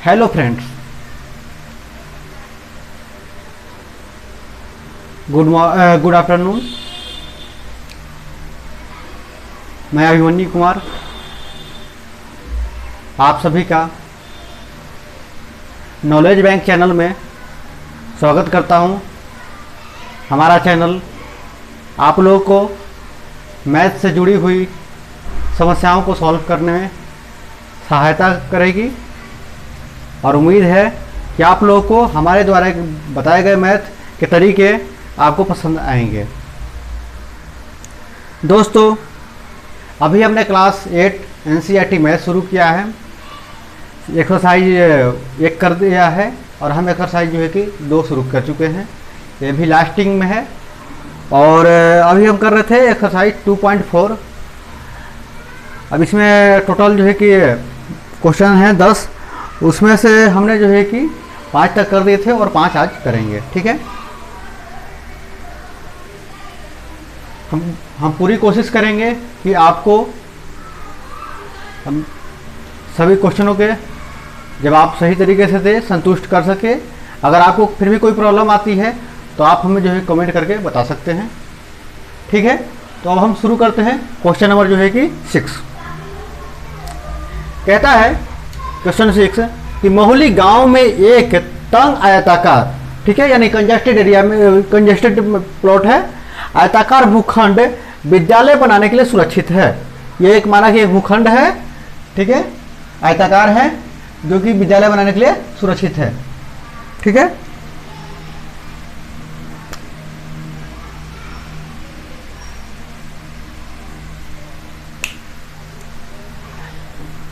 Hello friends, good afternoon. मैं अभिमन्यु कुमार आप सभी का नॉलेज बैंक चैनल में स्वागत करता हूं। हमारा चैनल आप लोगों को मैथ से जुड़ी हुई समस्याओं को सॉल्व करने में सहायता करेगी और उम्मीद है कि आप लोगों को हमारे द्वारा बताए गए मैथ के तरीके आपको पसंद आएंगे। दोस्तों, अभी हमने क्लास 8 एनसीईआरटी मैथ शुरू किया है। एक्सरसाइज 1 कर दिया है और हम एक्सरसाइज जो है कि 2 शुरू कर चुके हैं। ये भी लास्टिंग में है और अभी हम कर रहे थे एक्सरसाइज 2.4। अब इसमें टोटल जो है कि क्वेश्चन हैं 10, उसमें से हमने जो है कि 5 तक कर दिए थे और 5 आज करेंगे। ठीक है, हम पूरी कोशिश करेंगे कि आपको हम सभी क्वेश्चनों के जवाब सही तरीके से दे संतुष्ट कर सके। अगर आपको फिर भी कोई प्रॉब्लम आती है तो आप हमें जो है कमेंट करके बता सकते हैं। ठीक है, तो अब हम शुरू करते हैं। क्वेश्चन नंबर जो है कि 6 कहता है, क्वेश्चन 6 कि महुली गांव में एक तंग आयताकार, ठीक है, यानी कंजेस्टेड एरिया में, कंजेस्टेड प्लॉट है, आयताकार भूखंड विद्यालय बनाने के लिए सुरक्षित है। ये एक माना कि एक भूखंड है, ठीक है, आयताकार है, जो कि विद्यालय बनाने के लिए सुरक्षित है। ठीक है,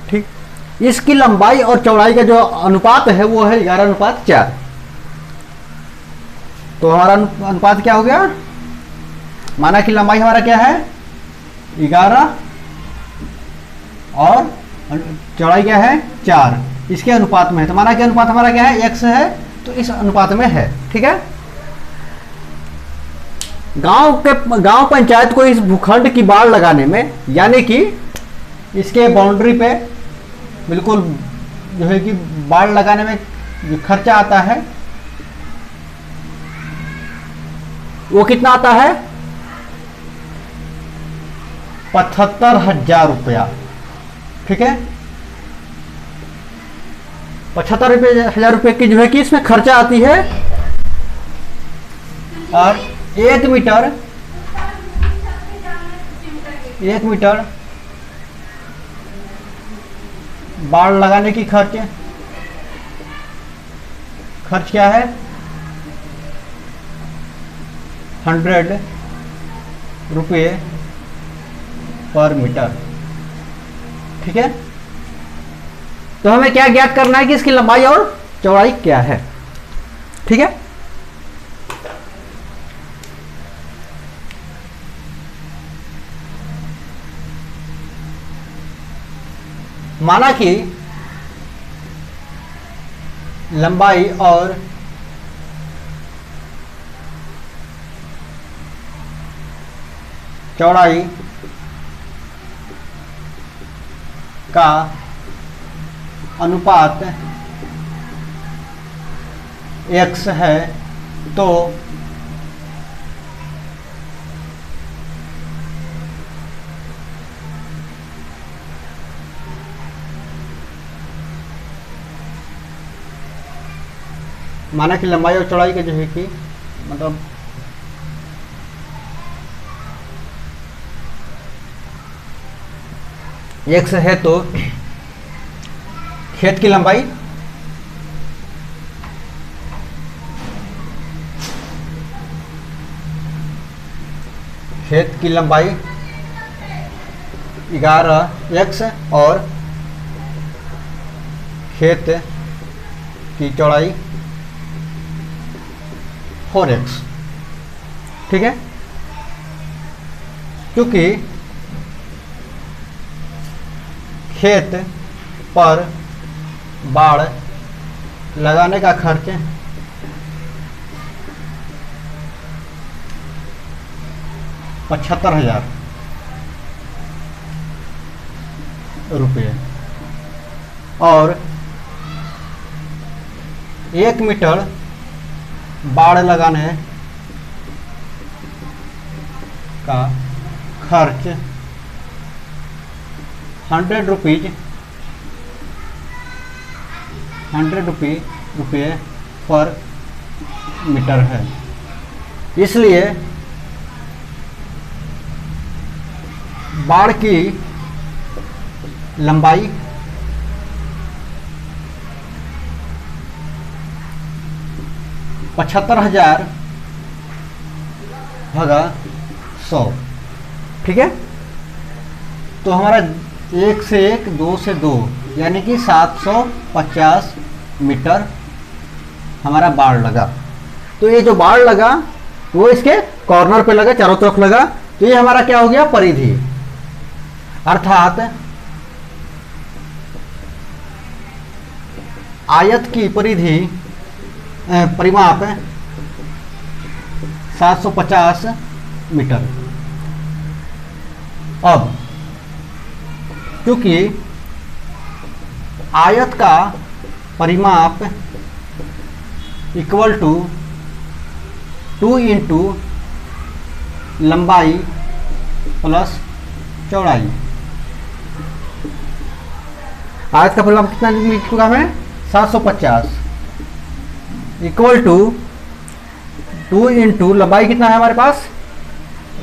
ठीक, इसकी लंबाई और चौड़ाई का जो अनुपात है वो है 11:4। तो हमारा अनुपात क्या हो गया? माना कि लंबाई हमारा क्या है 11 और चौड़ाई क्या है 4, इसके अनुपात में है। तो माना कि अनुपात हमारा क्या है x है, तो इस अनुपात में है। ठीक है, गांव पंचायत को इस भूखंड की बाड़ लगाने में, यानी कि इसके बाउंड्री पे बिल्कुल जो है कि बाड़ लगाने में जो खर्चा आता है वो कितना आता है? 75,000 ठीक है, 75,000 रुपये की जो है कि इसमें खर्चा आती है। और 1 मीटर बाड़ लगाने की खर्च क्या है? 100 रुपये पर मीटर। ठीक है, तो हमें क्या ज्ञात करना है कि इसकी लंबाई और चौड़ाई क्या है। ठीक है, माना कि लंबाई और चौड़ाई का अनुपात x है, तो माना कि लंबाई और चौड़ाई का जो है कि मतलब x है, तो खेत की लंबाई खेत की लंबाई 11x और खेत की चौड़ाई 4x। ठीक है, क्योंकि खेत पर बाड़ लगाने का खर्च 75,000 रुपये और 1 मीटर बाड़ लगाने का खर्च 100 रुपये पर मीटर है। इसलिए बाड़ की लंबाई 75,000 भागा 100। ठीक है, तो हमारा 1 से 1, 2 से 2 यानी कि 750 मीटर हमारा बाड़ लगा। तो ये जो बाड़ लगा वो इसके कॉर्नर पे लगा, चारों तरफ लगा। तो ये हमारा क्या हो गया, परिधि, अर्थात आयत की परिधि परिमाप 750 मीटर। अब क्योंकि आयत का परिमाप इक्वल टू 2 इंटू लंबाई प्लस चौड़ाई। आयत का परिमाप कितना मिल चुका है, 750 इक्वल टू 2 इंटू लंबाई कितना है हमारे पास,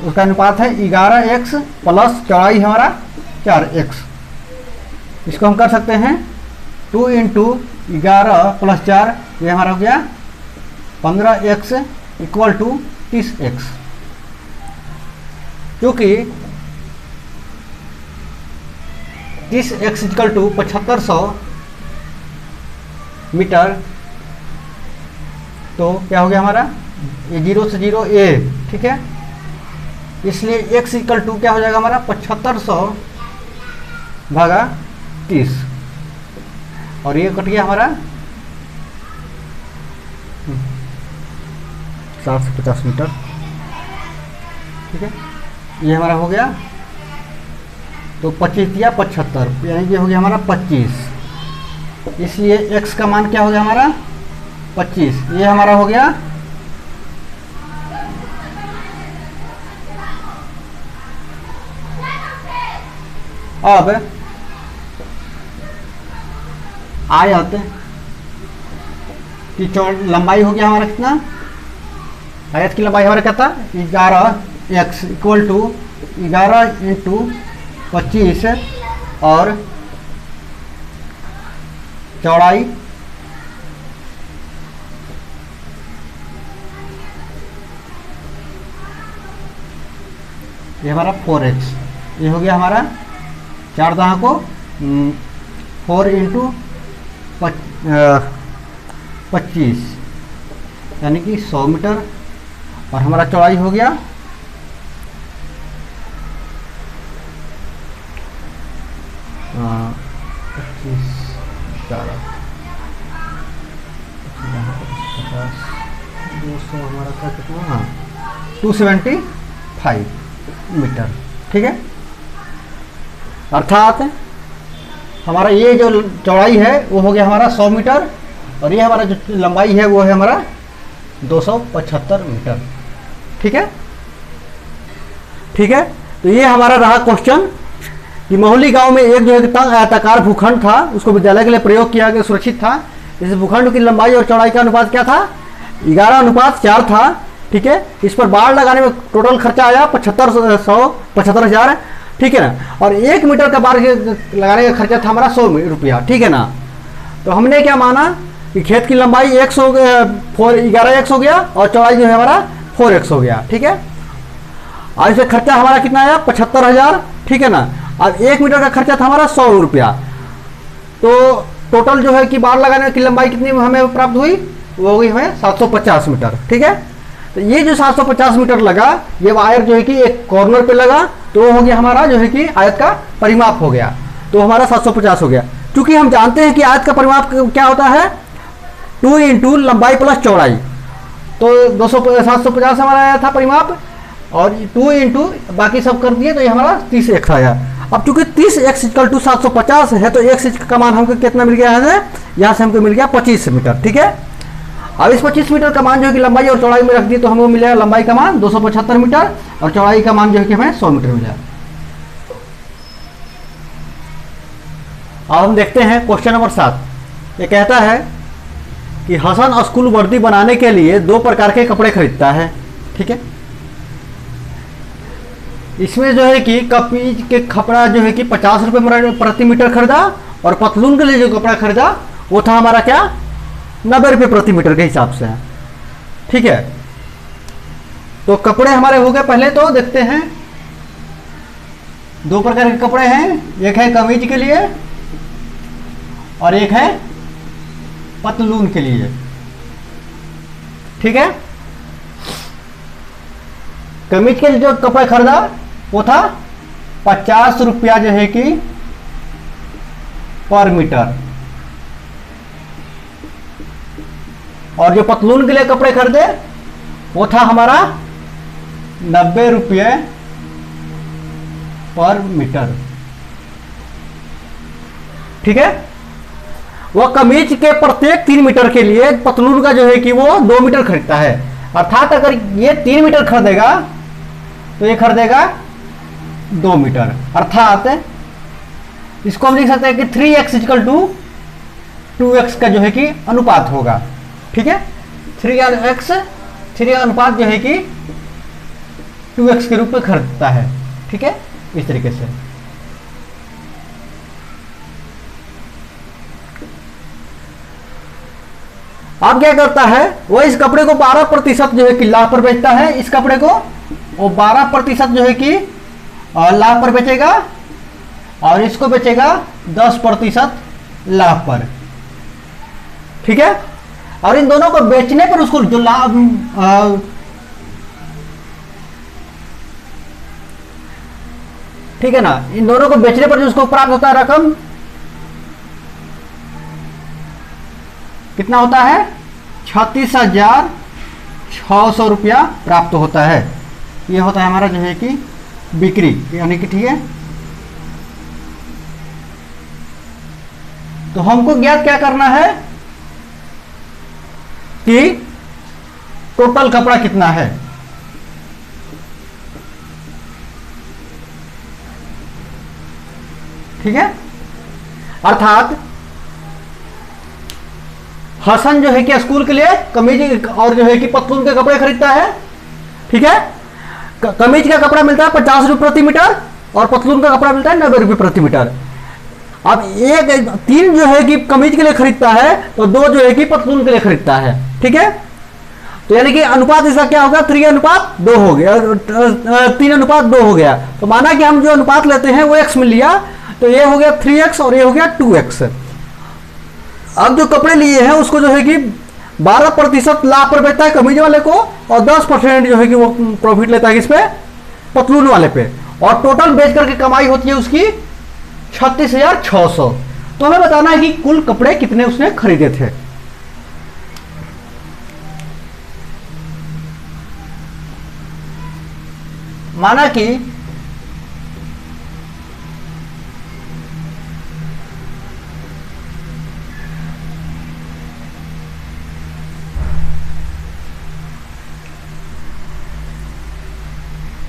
उसका अनुपात है 11x प्लस चौड़ाई हमारा 4x। इसको हम कर सकते हैं 2 इंटू 11 प्लस 4, ये हमारा हो गया 15x इक्वल टू 30x। क्योंकि 30x इक्वल टू 7500 मीटर, तो क्या हो गया हमारा, ये 0 से 0 a। ठीक है, इसलिए x इक्वल टू क्या हो जाएगा हमारा 7500 भागा 30, और ये कट गया हमारा 750 मीटर। ठीक है, ये हमारा हो गया, तो 25 या 75 यानी कि हो गया हमारा 25। इसलिए x का मान क्या हो गया हमारा 25, ये हमारा हो गया अब आयत की लंबाई हो गया हमारा कितना, आयत की लंबाई हमारा क्या था 11x इक्वल टू 11 इंटू 25 और चौड़ाई ये हमारा 4x, ये हो गया हमारा 4 दहा को 4 इंटू 25 यानी कि 100 मीटर, और हमारा चौड़ाई हो गया 25 200 हमारा था कितना, हाँ 275 मीटर। ठीक है, अर्थात हमारा ये जो चौड़ाई है वो हो गया हमारा 100 मीटर, और ये हमारा जो लंबाई है वो है हमारा 275 मीटर। ठीक है, ठीक है, तो ये हमारा रहा क्वेश्चन कि महुली गांव में एक जो है तंग आयताकार भूखंड था, उसको विद्यालय के लिए प्रयोग किया गया, सुरक्षित था। इस भूखंड की लंबाई और चौड़ाई का अनुपात क्या था, 11:4 था। ठीक है, इस पर बाड़ लगाने में टोटल खर्चा आया 75,000। ठीक है ना, और 1 मीटर का बाड़ लगाने का खर्चा था हमारा 100 रुपया। ठीक है ना, तो हमने क्या माना कि खेत की लंबाई 11x हो गया और चौड़ाई जो है हमारा 4x हो गया। ठीक है, और इसमें खर्चा हमारा कितना आया 75,000। ठीक है ना, और 1 मीटर का खर्चा था हमारा 100 रुपया। तो टोटल जो है कि बाड़ लगाने की लंबाई कितनी हमें प्राप्त हुई, वो हो गई हमें 750 मीटर। ठीक है, तो ये जो 750 मीटर लगा, ये वायर जो है कि एक कॉर्नर पे लगा, तो हो गया हमारा जो है कि आयत का परिमाप हो गया, तो हमारा 750 हो गया। क्योंकि हम जानते हैं कि आयत का परिमाप क्या होता है 2 इंटू लंबाई प्लस चौड़ाई, तो 750 हमारा आया था परिमाप, और 2 इंटू बाकी सब कर दिए, तो ये हमारा 30x आया। अब चूंकि 30x इक्वल टू 750 है, तो x का मान हमको कितना मिल गया है, यहाँ से हमको मिल गया 25 मीटर। ठीक है, अब इस 25 मीटर का मान जो है कि लंबाई और चौड़ाई में रख दी तो हमें मिलेगा लंबाई का मान 275 मीटर और चौड़ाई का मान जो है कि हमें 100 मीटर मिलेगा। अब हम देखते हैं क्वेश्चन नंबर 7। ये कहता है कि हसन स्कूल वर्दी बनाने के लिए 2 प्रकार के कपड़े खरीदता है। ठीक है, इसमें जो है कि कमीज के कपड़ा जो है कि 50 रुपये प्रति मीटर खरीदा और पतलून के लिए जो कपड़ा खरीदा वो था हमारा क्या 90 रुपये प्रति मीटर के हिसाब से है। ठीक है, तो कपड़े हमारे हो गए। पहले तो देखते हैं 2 प्रकार के कपड़े हैं, एक है कमीज के लिए और एक है पतलून के लिए। ठीक है, कमीज के लिए जो कपड़ा खरीदा वो था 50 रुपया जो है कि पर मीटर और जो पतलून के लिए कपड़े खरीदे वो था हमारा 90 रुपये पर मीटर। ठीक है, वह कमीज के प्रत्येक 3 मीटर के लिए पतलून का जो है कि वो 2 मीटर खरीदता है। अर्थात अगर ये 3 मीटर खरीदेगा तो ये खरीदेगा 2 मीटर। अर्थात इसको हम लिख सकते हैं कि 3x = 2x का जो है कि अनुपात होगा। ठीक है, 3 अनुपात जो है कि 2x के रूप में खरीदता है। ठीक है, इस तरीके से। अब क्या करता है वो इस कपड़े को 12% जो है कि लाभ पर बेचता है। इस कपड़े को वो 12% जो है कि लाभ पर बेचेगा और इसको बेचेगा 10% लाभ पर। ठीक है, और इन दोनों को बेचने पर उसको जो लाभ ठीक है ना, इन दोनों को बेचने पर जो उसको प्राप्त होता है रकम कितना होता है 36,600 रुपया प्राप्त होता है। ये होता है हमारा जो है कि बिक्री, यानी कि ठीक है। तो हमको ज्ञात क्या करना है कि टोटल कपड़ा कितना है। ठीक है, अर्थात हसन जो है कि स्कूल के लिए कमीज और जो है कि पतलून के कपड़े खरीदता है। ठीक है, कमीज का कपड़ा मिलता है 50 रुपये प्रति मीटर और पतलून का कपड़ा मिलता है 90 रुपये प्रति मीटर। अब एक 3 जो है कि कमीज के लिए खरीदता है तो 2 जो है कि पतलून के लिए खरीदता है। ठीक है, तो यानी कि अनुपात इसका क्या होगा 3:2 हो गया, 3:2 हो गया। तो माना कि हम जो अनुपात लेते हैं वो x में लिया तो ये हो गया 3x और ये हो गया 2x। अब जो कपड़े लिए हैं उसको जो है कि 12% लाभ पर बेचता है कमीज वाले को और 10% जो है कि वो प्रॉफिट लेता है किस पे पतलून वाले पे, और टोटल बेच करके कमाई होती है उसकी 36,600। तो हमें बताना है कि कुल कपड़े कितने उसने खरीदे थे।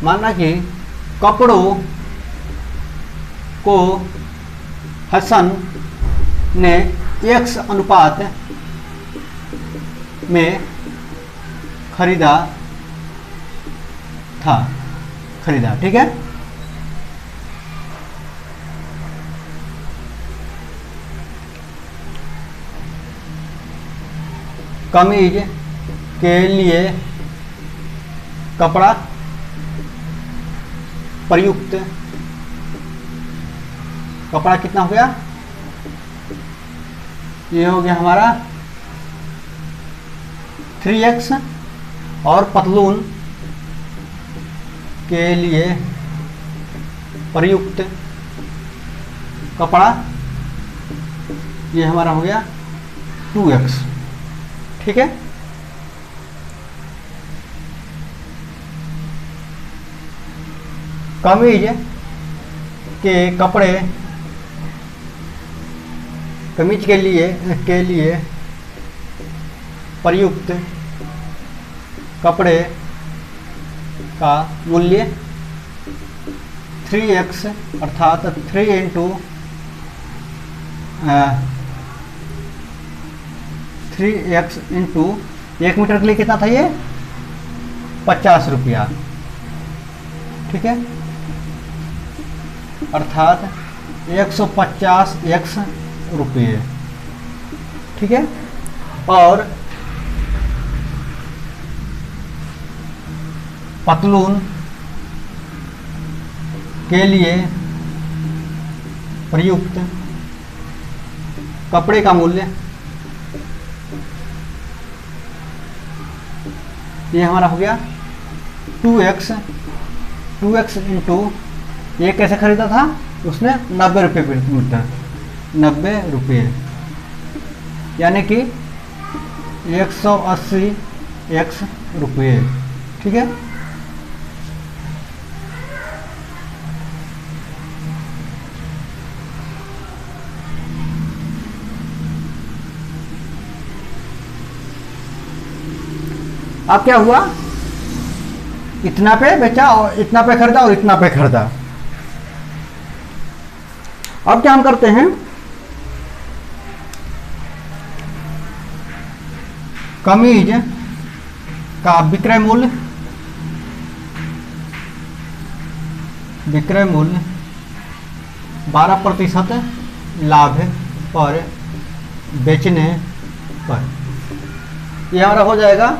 माना कि कपड़ों को हसन ने x अनुपात में खरीदा था। ठीक है, कमीज के लिए कपड़ा प्रयुक्त कपड़ा कितना हो गया, ये हो गया हमारा 3x और पतलून के लिए प्रयुक्त कपड़ा ये हमारा हो गया 2x। ठीक है, कमीज के कपड़े कमीज के लिए प्रयुक्त कपड़े का मूल्य 3x अर्थात 3 इंटू 3x इंटू 1 मीटर के लिए कितना था ये 50 रुपया, ठीक है, अर्थात 150x रुपये, ठीक है। और पतलून के लिए प्रयुक्त कपड़े का मूल्य ये हमारा हो गया 2x इंटू ये कैसे खरीदा था उसने 90 रुपये प्रति मीटर, 90 रुपये, यानी कि 180x रुपये, ठीक है। अब क्या हुआ, इतना पे बेचा और इतना पे खरीदा और इतना पे खरीदा। अब क्या हम करते हैं, कमीज का विक्रय मूल्य 12% लाभ पर बेचने पर यह हमारा हो जाएगा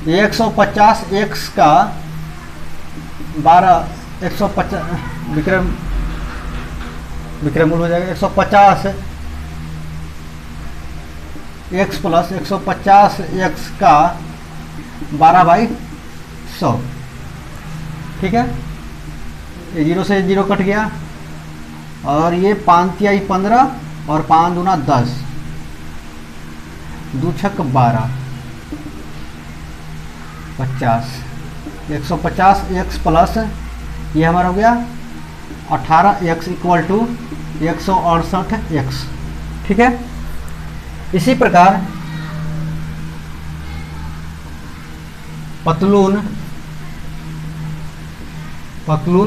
150x का 150 विक्रय मूल्य हो जाएगा 150x प्लस 150x का 12/100, ठीक है। ये 0 से 0 कट गया और ये 5 तिहाई 15 और 5 दूना 10, 2 छक 12, 50, 150x प्लस ये हमारा हो गया 18x इक्वल टू 168x, ठीक है। इसी प्रकार पतलून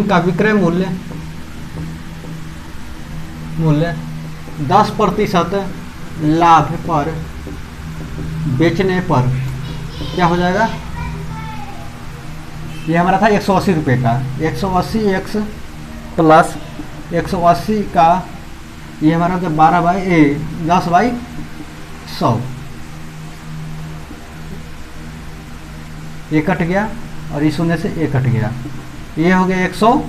का विक्रय मूल्य 10% लाभ पर बेचने पर क्या हो जाएगा, ये हमारा था 180 रुपये का, 180x प्लस 180 का ये हमारा तो 10/100, ये कट गया और इस शून्य से ये कट गया, ये हो गया 100,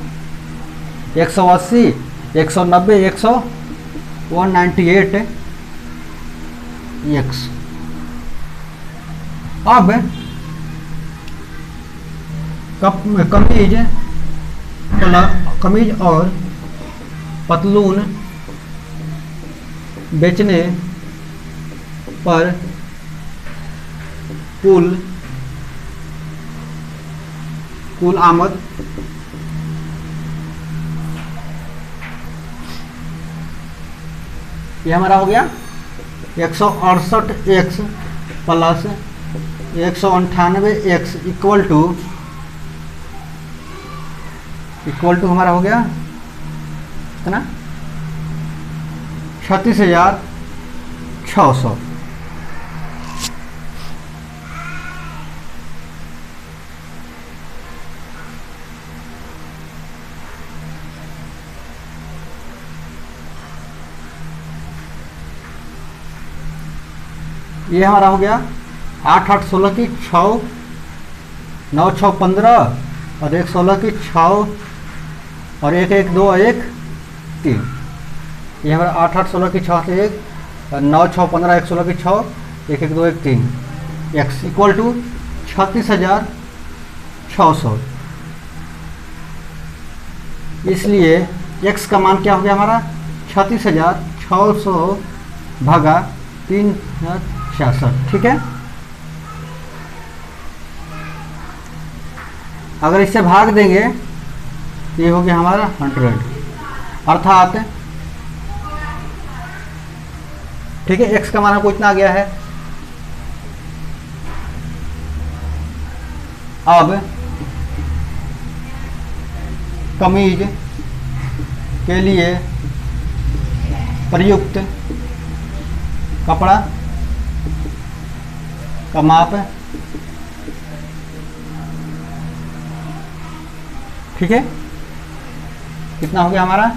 180, 190, 198x। अब कमीज और पतलून बेचने पर कुल आमद ये हमारा हो गया 168x plus 198x equal to हमारा हो गया कितना 36,600। ये हमारा हो गया 8 8 16 की 6, 9 6 15 और 1 16 की 6 और 1 1 2 1 3। ये हमारा 8 8 16 की 6 से 1 और 9 6 15 1 16 की 6 1 1 2 1 3 x इक्वल टू 36,600। इसलिए x का मान क्या हो गया हमारा 36,600 भागा 366, ठीक है। अगर इससे भाग देंगे ये हो गया हमारा 100, अर्थात ठीक है x का मान हमको इतना आ गया है, अब कमीज के लिए प्रयुक्त कपड़ा का माप, ठीक है, कितना हो गया हमारा,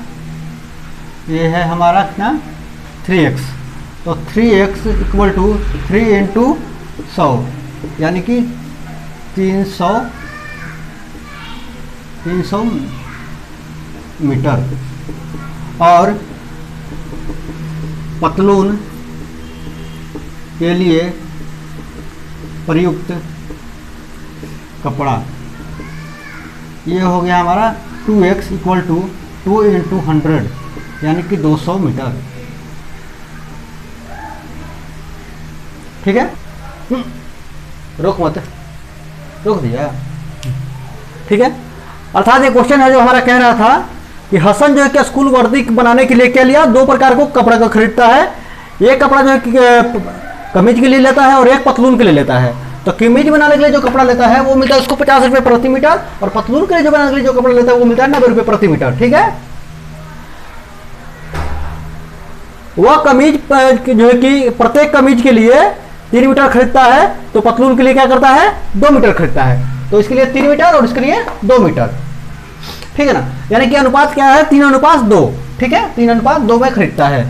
ये है हमारा कितना 3x, तो 3x इक्वल टू 3 इंटू 100 यानी कि 300 मीटर। और पतलून के लिए प्रयुक्त कपड़ा, ये हो गया हमारा 2x इक्वल टू 2 इंटू 100 यानी कि 200 मीटर, ठीक है। रोक मत, रोक दिया, ठीक है। अर्थात ये क्वेश्चन है जो हमारा कह रहा था कि हसन जो है कि स्कूल वर्दी बनाने के लिए क्या लिया, दो प्रकार को कपड़ा को खरीदता है, एक कपड़ा जो है कि कमीज के लिए लेता है और एक पतलून के लिए लेता है। तो कमीज बनाने के लिए जो कपड़ा लेता है वो मिलता है उसको 50 रुपये प्रति मीटर, और पतलून के लिए जो बनाने के लिए जो कपड़ा लेता है वो मिलता है 90 रुपये प्रति मीटर, ठीक है। वह कमीज जो है कि प्रत्येक कमीज के लिए 3 मीटर खरीदता है, तो पतलून के लिए क्या करता है 2 मीटर खरीदता है, तो इसके लिए 3 मीटर और इसके लिए 2 मीटर, ठीक है ना। यानी कि अनुपात क्या है 3:2, ठीक है, 3:2 में खरीदता है।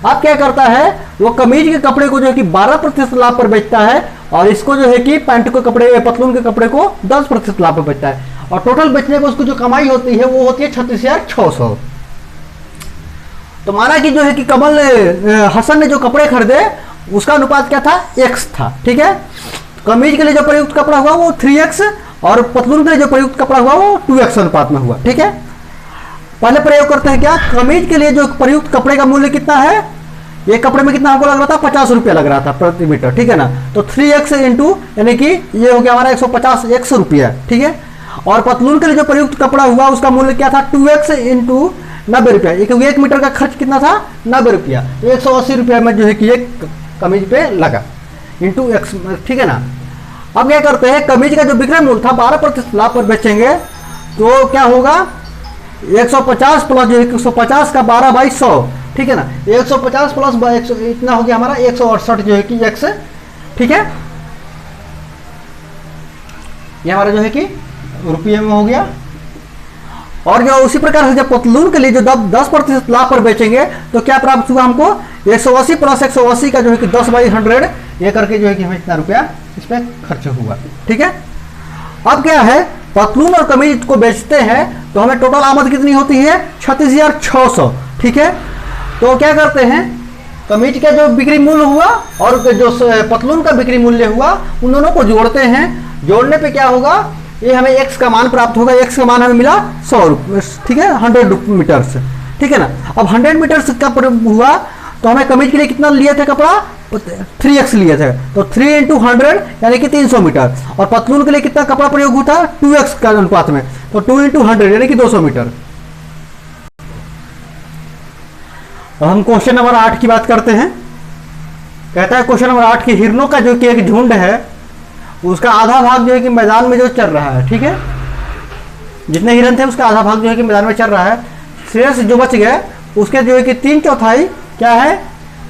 अब क्या करता है वो कमीज के कपड़े को जो है कि 12% लाभ पर बेचता है, और इसको जो है कि पैंट के कपड़े, पतलून के कपड़े को 10% लाभ पर बेचता है, और टोटल बेचने को उसको जो कमाई होती है वो होती है 36,600। तो माना कि जो है कि कमल हसन ने जो कपड़े खरीदे उसका अनुपात क्या था, x था, ठीक है। कमीज के लिए जो प्रयुक्त कपड़ा हुआ वो 3x, और पतलून के लिए जो प्रयुक्त कपड़ा हुआ वो 2x अनुपात में हुआ, ठीक है। पहले प्रयोग करते हैं क्या, कमीज के लिए जो प्रयुक्त कपड़े का मूल्य कितना है, ये कपड़े में कितना हमको लग रहा था 50 रुपया लग रहा था प्रति मीटर, ठीक है ना। तो 3x इंटू यानी कि ये हो गया हमारा 150 रुपया, ठीक है। और पतलून के लिए जो प्रयुक्त कपड़ा हुआ उसका मूल्य क्या था 2x इंटू 90 रुपया, क्योंकि 1 मीटर का खर्च कितना था 90 रुपया, तो 180 रुपया में जो है कि एक कमीज पे लगा इंटू x, ठीक है ना। अब क्या करते हैं, कमीज का जो विक्रय मूल्य था 12% लाभ पर बेचेंगे, तो क्या होगा 150 प्लस जो है 150 का 12/100, ठीक है ना। 150 प्लस 100 इतना हो गया हमारा 168 जो है कि x, ठीक है। ये हमारा जो है कि रुपये में हो गया। और जो उसी प्रकार से जब पतलून के लिए जो 10% लाभ पर बेचेंगे तो क्या प्राप्त हुआ हमको 180 प्लस 180 का जो है कि 10/100 ये करके जो है कि हमें इतना रुपया इस पर खर्च हुआ, ठीक है। अब क्या है, पतलून और कमीज को बेचते हैं तो हमें टोटल आमद कितनी होती है 36,600, ठीक है। तो क्या करते हैं, कमीज का जो बिक्री मूल्य हुआ और जो पतलून का बिक्री मूल्य हुआ उन दोनों को जोड़ते हैं, जोड़ने पे क्या होगा, ये हमें x का मान प्राप्त होगा, x का मान हमें मिला 100 रुपये, ठीक है, 100 मीटर्स, ठीक है ना। अब 100 मीटर्स का हुआ तो हमें कमीज के लिए कितना लिए थे कपड़ा 3x लिए थे, तो 3 इंटू 100 यानी कि 300 मीटर, और पतलून के लिए कितना कपड़ा प्रयोग हुआ था 2x का अनुपात में, तो 2 इंटू 100 यानी कि 200 मीटर। अब हम क्वेश्चन नंबर 8 की बात करते हैं। कहता है क्वेश्चन नंबर 8 की हिरणों का जो कि एक झुंड है उसका आधा भाग जो है कि मैदान में जो चल रहा है, ठीक है, जितने हिरन थे उसका आधा भाग जो है कि मैदान में चल रहा है, शेष जो बच गए उसके जो है कि 3/4 क्या है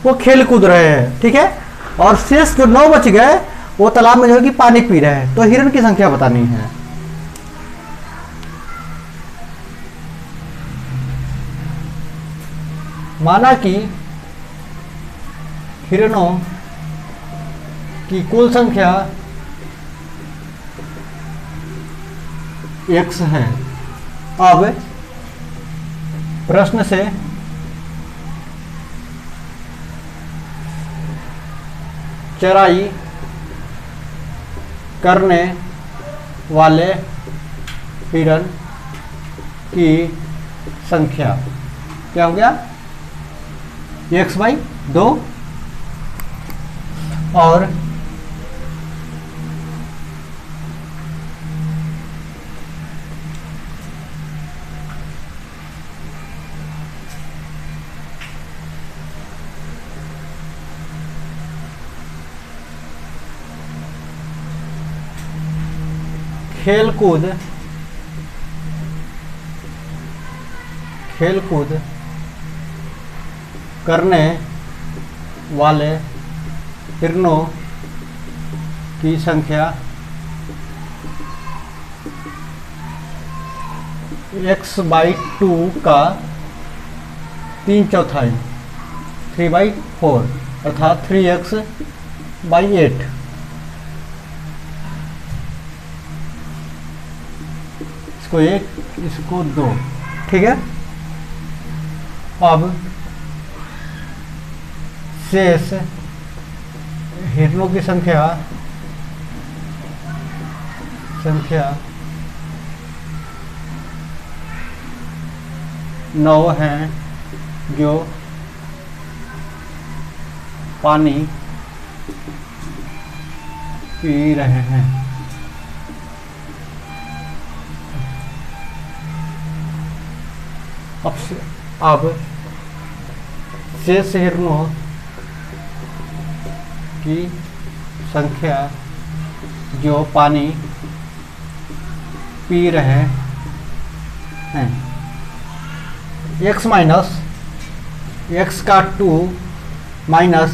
वो खेल कूद रहे हैं, ठीक है, और शेष जो 9 बच गए वो तालाब में जो है कि पानी पी रहे हैं। तो हिरन की संख्या बतानी है। माना कि हिरणों की कुल संख्या x है। अब प्रश्न से चराई करने वाले हिरन की संख्या क्या हो गया x/2, और खेल कूद करने वाले हिरणों की संख्या x/2 का 3/4 3/4 अर्थात 3x/8। इसको 1 इसको 2, ठीक है। अब शेष हिरणों की संख्या 9 हैं जो पानी पी रहे हैं। अब शेष हिरणों की संख्या जो पानी पी रहे हैं, x माइनस x का 2 माइनस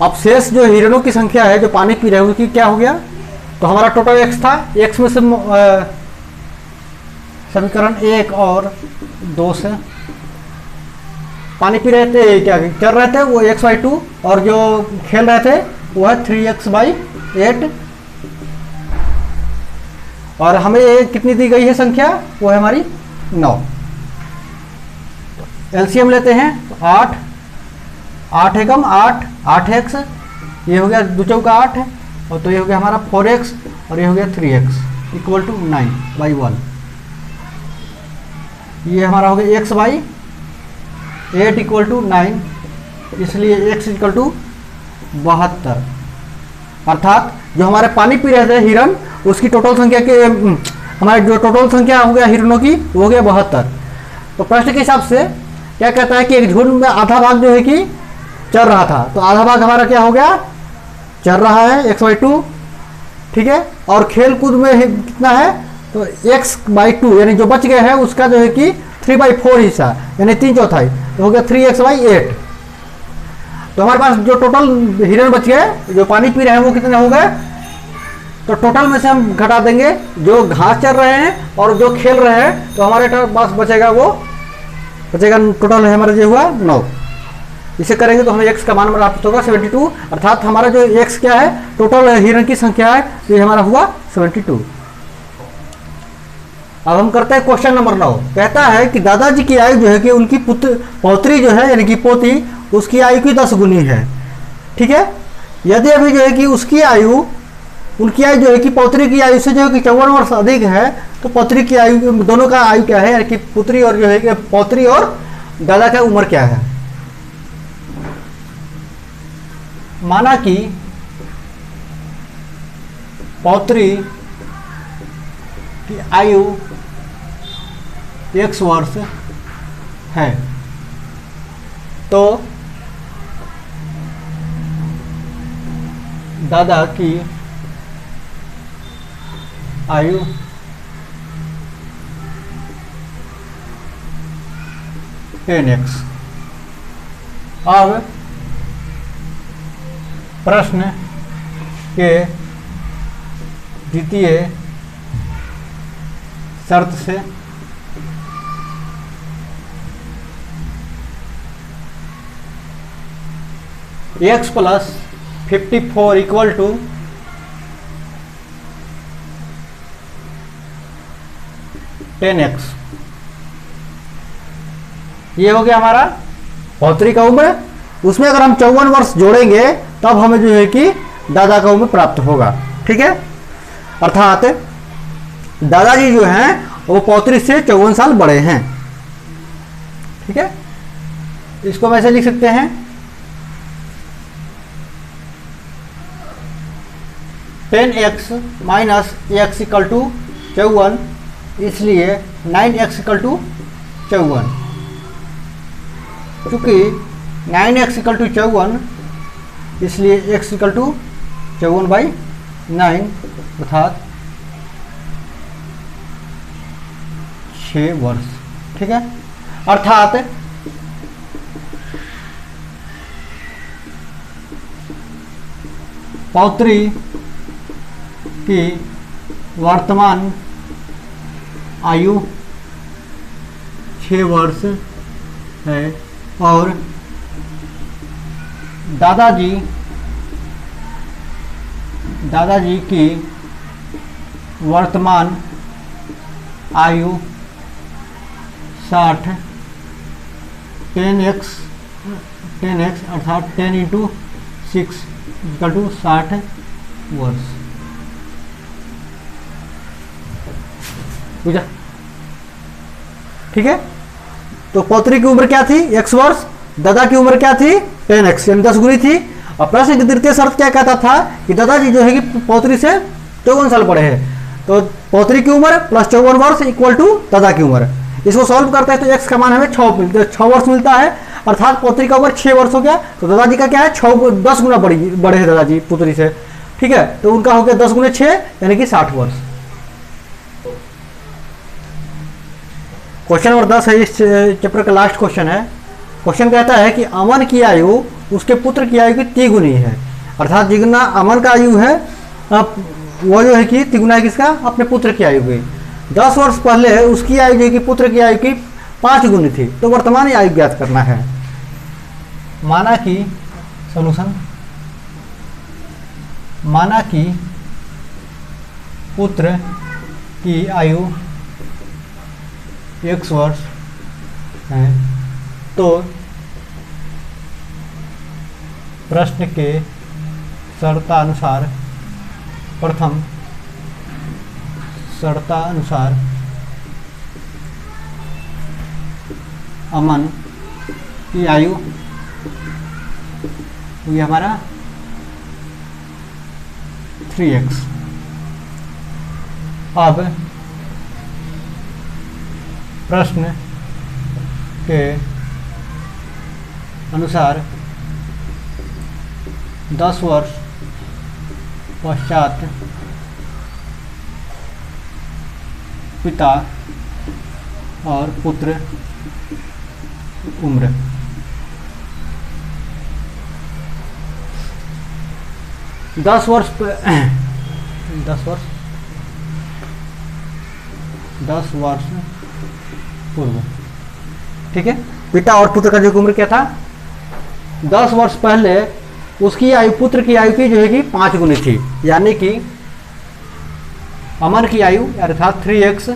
अब शेष जो हिरणों की संख्या है जो पानी पी रहे हैं उनकी क्या हो गया, तो हमारा टोटल x था, x में से समीकरण 1 और 2 से पानी पी रहे थे, क्या चल रहे थे वो x/2 और जो खेल रहे थे वो है 3x/8 और हमें कितनी दी गई है संख्या, वो है हमारी 9। एलसीएम लेते हैं तो 8 एकम 8x, ये हो गया 2 चौका 8 है, और तो ये हो गया हमारा 4x और ये हो गया 3x इक्वल टू 9/1। ये हमारा हो गया x/8 इक्वल टू 9, इसलिए x इक्वल टू 72। अर्थात जो हमारे पानी पी रहे थे हिरन, उसकी टोटल संख्या के हमारे जो टोटल संख्या हो गया हिरणों की वो हो गया 72। तो प्रश्न के हिसाब से क्या कहता है कि एक झुंड में आधा भाग जो है कि चल रहा था, तो आधा भाग हमारा क्या हो गया, चल रहा है x/2, ठीक है। और खेल कूद में कितना है, तो x/2 यानी जो बच गए हैं उसका जो है कि 3/4 हिस्सा यानी 3/4, तो हो गया 3x/8। तो हमारे पास जो टोटल हिरन बच गए जो पानी पी रहे हैं वो कितने हो गए, तो टोटल में से हम घटा देंगे जो घास चल रहे हैं और जो खेल रहे हैं, तो हमारे पास बचेगा टोटल है हमारा जो हुआ 9। इसे करेंगे तो हमें x का मान प्राप्त होगा 72, अर्थात हमारा जो x क्या है, टोटल हिरण की संख्या है, तो ये हमारा हुआ 72। अब हम करते हैं क्वेश्चन नंबर 9। कहता है कि दादाजी की आयु जो है कि उनकी पौत्री जो है यानी कि पोती, उसकी आयु की 10 गुनी है, ठीक है। यदि अभी जो है कि उनकी आयु जो है कि पौत्री की आयु से जो है कि 54 वर्ष अधिक है, तो पौत्री की आयु दोनों का आयु क्या है, यानी कि पुत्री और जो है कि पौत्री और दादा का उम्र क्या है। माना कि पौत्री की आयु 1 वर्ष है, तो दादा की आयु 10x। अब प्रश्न के द्वितीय शर्त से x + 54 इक्वल टू 10x। ये हो गया हमारा पौत्री का उम्र उसमें अगर हम 54 वर्ष जोड़ेंगे तब हमें जो है कि दादा का उम्र प्राप्त होगा। ठीक है, अर्थात दादाजी जो हैं वो पौत्री से 54 साल बड़े हैं। ठीक है, इसको हम ऐसे लिख सकते हैं 10x minus x equal to 54, इसलिए 9x इक्वल टू 54। चूँकि 9x इक्वल टू 54 इसलिए x इक्वल टू 54/9 अर्थात 6 वर्ष। ठीक है, अर्थात पौत्री की वर्तमान आयु 6 वर्ष है और दादाजी की वर्तमान आयु 60 10x अर्थात 10 इंटू 6 इक्वल टू 60 वर्ष। पूजा ठीक है, तो पौत्री की उम्र क्या थी? x वर्ष। दादा की उम्र क्या थी? 10x यानी 10 गुनी थी। और प्रश्न की द्वितीय शर्त क्या कहता था कि दादाजी जो है कि पौत्री से 54 साल बड़े हैं, तो पौत्री की उम्र प्लस 54 वर्ष इक्वल टू दादा की उम्र। इसको सॉल्व करते हैं तो x का मान हमें 6 वर्ष मिलता है, अर्थात पौत्री का उम्र 6 वर्ष हो गया। तो दादाजी का क्या है? 10 गुना बड़े हैं दादाजी पुत्री से। ठीक है, तो उनका हो गया 10 गुने 6 यानी कि 60 वर्ष। क्वेश्चन नंबर 10 है, इस चैप्टर का लास्ट क्वेश्चन है। क्वेश्चन कहता है कि अमन की आयु उसके पुत्र की आयु की तिगुनी है, अर्थात जितना अमन का आयु है वो जो है कि तिगुना है किसका? अपने पुत्र की आयु की। 10 वर्ष पहले उसकी आयु जो है कि पुत्र की आयु की 5 गुनी थी, तो वर्तमान आयु ज्ञात करना है। माना कि सॉल्यूशन, माना कि पुत्र की आयु x वर्ष है, तो प्रश्न के शर्तानुसार प्रथम शर्तानुसार अमन की आयु ये हमारा 3x। अब प्रश्न के अनुसार 10 वर्ष पश्चात पिता और पुत्र उम्र। दस वर्ष पूर्व। ठीक है, पिता और पुत्र का जो उम्र क्या था? 10 वर्ष पहले उसकी आयु पुत्र की आयु की जो है कि 5 गुनी थी, यानी कि अमन की आयु अर्थात 3x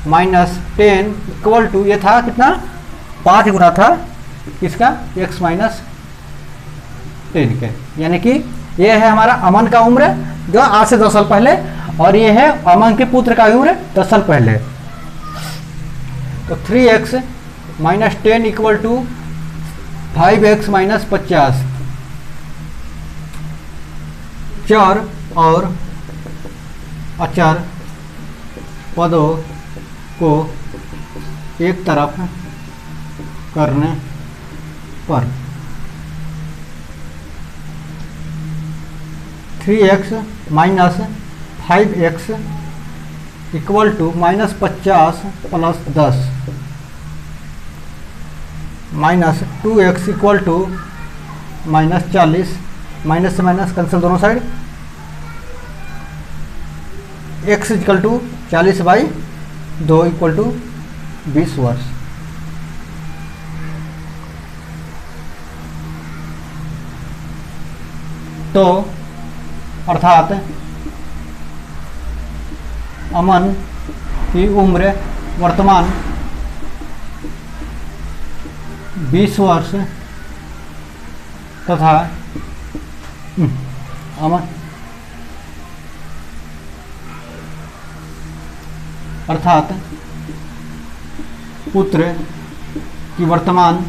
माइनस 10 इक्वल टू ये था कितना? 5 गुना था किसका? x माइनस 10 के, यानी कि ये है हमारा अमन का उम्र जो आज से 10 साल पहले, और ये है अमन के पुत्र का उम्र 10 साल पहले। तो 3x minus 10 equal to 5x minus 50। चर और अचर पदों को एक तरफ करने पर 3x minus 5x equal to minus 50 plus 10 minus 2x equal to minus 40, minus से माइनस कैंसिल दोनों side, x equal to 40/2 equal to 20 वर्ष। तो अर्थात अमन की उम्र वर्तमान 20 वर्ष तथा अमन अर्थात पुत्र की वर्तमान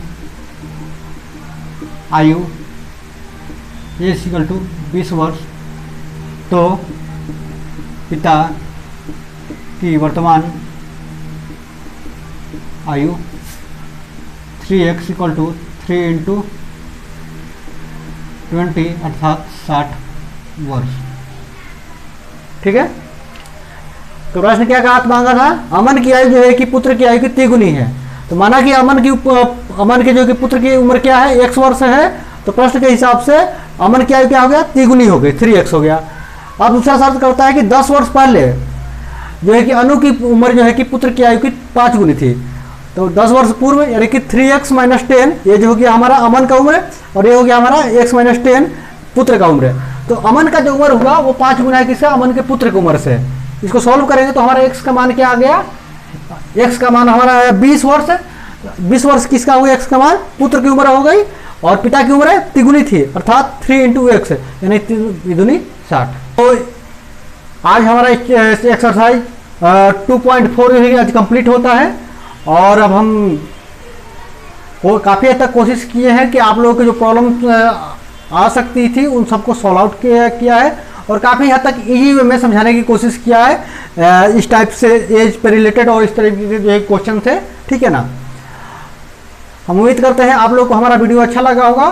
आयु एज इक्वल टू 20 वर्ष, तो पिता की वर्तमान आयु 3x इक्वल टू 3 इंटू 20 अर्थात 60 वर्ष। ठीक है, तो प्रश्न क्या कहा मांगा था, अमन की आयु जो है कि पुत्र की आयु की तिगुनी है। तो माना कि अमन के जो कि पुत्र की उम्र क्या है, x वर्ष है, तो प्रश्न के हिसाब से अमन की आयु क्या हो गया, तिगुनी हो गई, 3x हो गया। अब दूसरा शर्त करता है कि 10 वर्ष पहले जो है कि अनु की उम्र जो है कि पुत्र की आयु की 5 गुनी थी, तो 10 वर्ष पूर्व यानी कि 3x माइनस 10, ये जो हो गया हमारा अमन का उम्र, और ये हो गया हमारा x माइनस 10 पुत्र का उम्र। तो अमन का जो उम्र हुआ वो 5 गुना है किससे, अमन के पुत्र की उम्र से। इसको सॉल्व करेंगे तो हमारा x का मान क्या आ गया, x का मान हमारा 20 वर्ष। 20 वर्ष किसका हो गया, x का मान पुत्र की उम्र हो गई, और पिता की उम्र तिगुनी थी अर्थात 3 इंटू एक्स यानी तिगुनी 60। तो आज हमारा एक्सरसाइज 2.4 आज कंप्लीट होता है, और अब हम काफ़ी हद तक कोशिश किए हैं कि आप लोगों की जो प्रॉब्लम आ सकती थी उन सबको सॉल्व आउट किया है, और काफ़ी हद तक इजी वे में समझाने की कोशिश किया है। इस टाइप से एज पे रिलेटेड और इस तरीके के जो क्वेश्चन थे, ठीक है ना। हम उम्मीद करते हैं आप लोग को हमारा वीडियो अच्छा लगा होगा।